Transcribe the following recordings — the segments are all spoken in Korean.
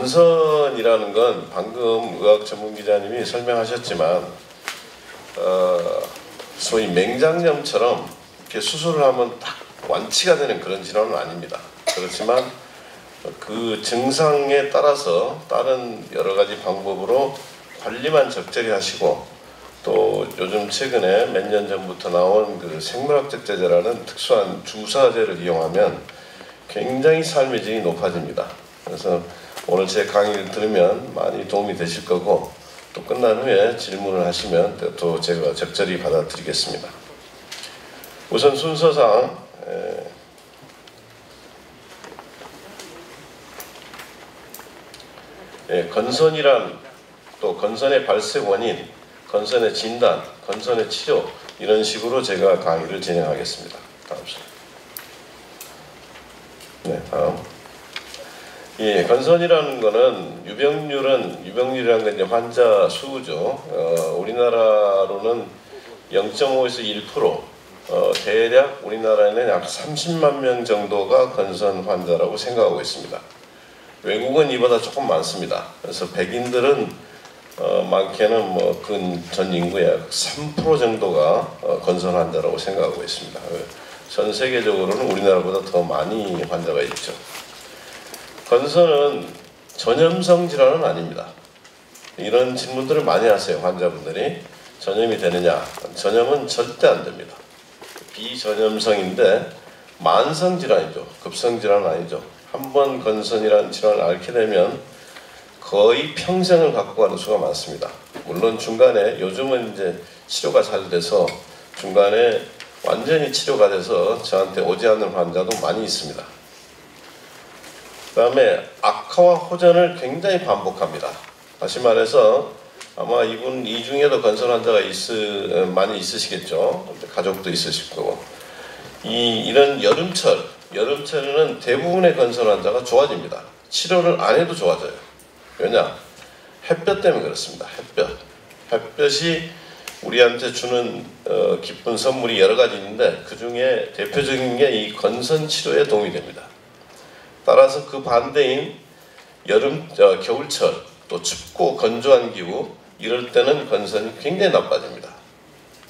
건선이라는 건 방금 의학 전문 기자님이 설명하셨지만 소위 맹장염처럼 이렇게 수술을 하면 딱 완치가 되는 그런 질환은 아닙니다. 그렇지만 그 증상에 따라서 다른 여러 가지 방법으로 관리만 적절히 하시고, 또 요즘 최근에 몇 년 전부터 나온 그 생물학적 제제라는 특수한 주사제를 이용하면 굉장히 삶의 질이 높아집니다. 그래서 오늘 제 강의를 들으면 많이 도움이 되실 거고, 또 끝난 후에 질문을 하시면 또 제가 적절히 받아드리겠습니다. 우선 순서상 건선이란, 또 건선의 발생 원인, 건선의 진단, 건선의 치료, 이런 식으로 제가 강의를 진행하겠습니다. 다음 슬라이드. 네, 다음. 건선이라는 거는 유병률이라는 건 이제 환자 수죠. 우리나라로는 0.5에서 1%, 대략 우리나라에는 약 30만 명 정도가 건선 환자라고 생각하고 있습니다. 외국은 이보다 조금 많습니다. 그래서 백인들은 많게는 뭐 전 인구의 3% 정도가 건선 환자라고 생각하고 있습니다. 전 세계적으로는 우리나라보다 더 많이 환자가 있죠. 건선은 전염성 질환은 아닙니다. 이런 질문들을 많이 하세요, 환자분들이. 전염이 되느냐? 전염은 절대 안 됩니다. 비전염성인데 만성 질환이죠. 급성 질환은 아니죠. 한번 건선이라는 질환을 앓게 되면 거의 평생을 갖고 가는 수가 많습니다. 물론 중간에 요즘은 이제 치료가 잘 돼서 중간에 완전히 치료가 돼서 저한테 오지 않는 환자도 많이 있습니다. 그 다음에 악화와 호전을 굉장히 반복합니다. 다시 말해서 아마 이 중에도 건선 환자가 많이 있으시겠죠. 가족도 있으실 거고. 이런 여름철에는 대부분의 건선 환자가 좋아집니다. 치료를 안 해도 좋아져요. 왜냐? 햇볕 때문에 그렇습니다. 햇볕이 우리한테 주는 기쁜 선물이 여러 가지 있는데, 그 중에 대표적인 게 이 건선 치료에 도움이 됩니다. 따라서 그 반대인 겨울철, 또 춥고 건조한 기후, 이럴 때는 건선이 굉장히 나빠집니다.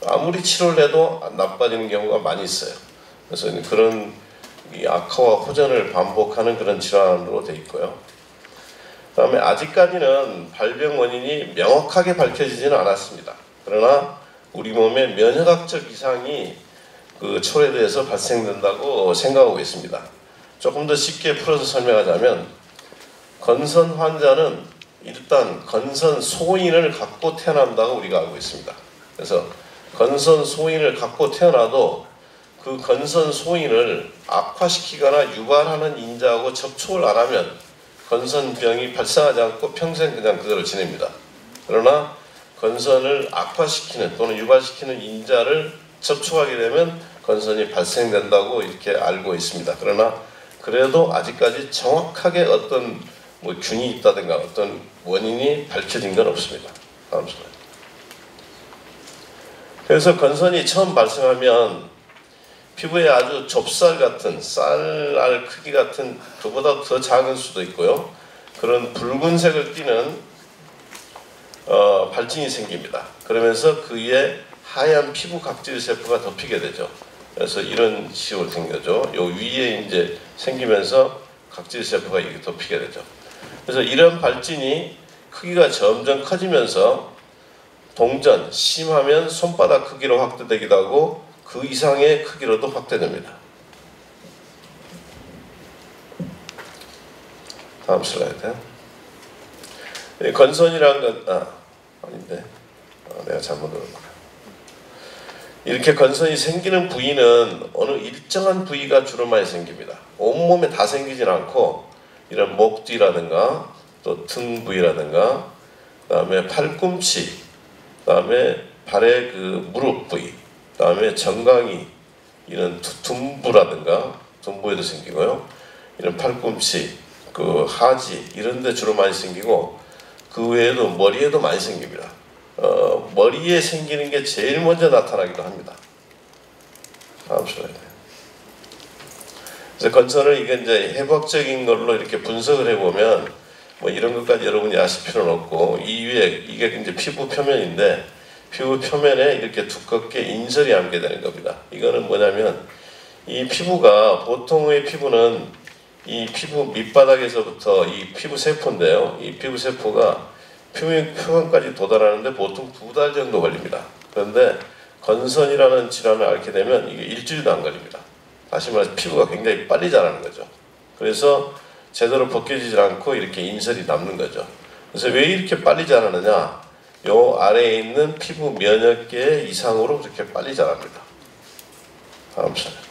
아무리 치료를 해도 나빠지는 경우가 많이 있어요. 그래서 그런 이 악화와 호전을 반복하는 그런 질환으로 되어 있고요. 그 다음에 아직까지는 발병 원인이 명확하게 밝혀지지는 않았습니다. 그러나 우리 몸에 면역학적 이상이 초래돼서 발생된다고 생각하고 있습니다. 조금 더 쉽게 풀어서 설명하자면, 건선 환자는 일단 건선 소인을 갖고 태어난다고 우리가 알고 있습니다. 그래서 건선 소인을 갖고 태어나도 그 건선 소인을 악화시키거나 유발하는 인자하고 접촉을 안 하면 건선병이 발생하지 않고 평생 그냥 그대로 지냅니다. 그러나 건선을 악화시키는 또는 유발시키는 인자를 접촉하게 되면 건선이 발생된다고 이렇게 알고 있습니다. 그러나 그래도 아직까지 정확하게 어떤 균이 있다든가 어떤 원인이 밝혀진 건 없습니다. 다음 슬라이드. 그래서 건선이 처음 발생하면 피부에 아주 좁쌀 같은, 쌀알 크기 같은, 그보다 더 작은 수도 있고요. 그런 붉은색을 띠는 발진이 생깁니다. 그러면서 그 위에 하얀 피부 각질 세포가 덮이게 되죠. 그래서 이런 식으로 생겨죠. 요 위에 이제 생기면서 각질 세포가 이렇게 덮이게 되죠. 그래서 이런 발진이 크기가 점점 커지면서 동전, 심하면 손바닥 크기로 확대되기도 하고 그 이상의 크기로도 확대됩니다. 다음 슬라이드. 건선이라는 건 내가 잘못 눌렀구나. 이렇게 건선이 생기는 부위는 어느 일정한 부위가 주로 많이 생깁니다. 온몸에 다 생기진 않고 이런 목 뒤라든가 또 등 부위라든가, 그 다음에 팔꿈치, 그 다음에 발의 그 무릎 부위, 그 다음에 정강이, 이런 둔부라든가 둔부에도 생기고요. 이런 팔꿈치, 그 하지, 이런 데 주로 많이 생기고, 그 외에도 머리에도 많이 생깁니다. 머리에 생기는 게 제일 먼저 나타나기도 합니다. 다음 슬라이드. 그래서 건선을 이게 이제 해부학적인 걸로 이렇게 분석을 해보면 뭐 이런 것까지 여러분이 아실 필요는 없고, 이 위에 이게 이제 피부 표면인데 피부 표면에 이렇게 두껍게 인설이 함께 되는 겁니다. 이거는 뭐냐면 이 피부가, 보통의 피부는 이 피부 밑바닥에서부터 이 피부 세포인데요. 이 피부 세포가 표면까지 도달하는데 보통 2달 정도 걸립니다. 그런데 건선이라는 질환을 앓게 되면 이게 일주일도 안 걸립니다. 다시 말해서 피부가 굉장히 빨리 자라는 거죠. 그래서 제대로 벗겨지지 않고 이렇게 인설이 남는 거죠. 그래서 왜 이렇게 빨리 자라느냐? 요 아래에 있는 피부 면역계 이상으로 그렇게 빨리 자랍니다. 다음 slide.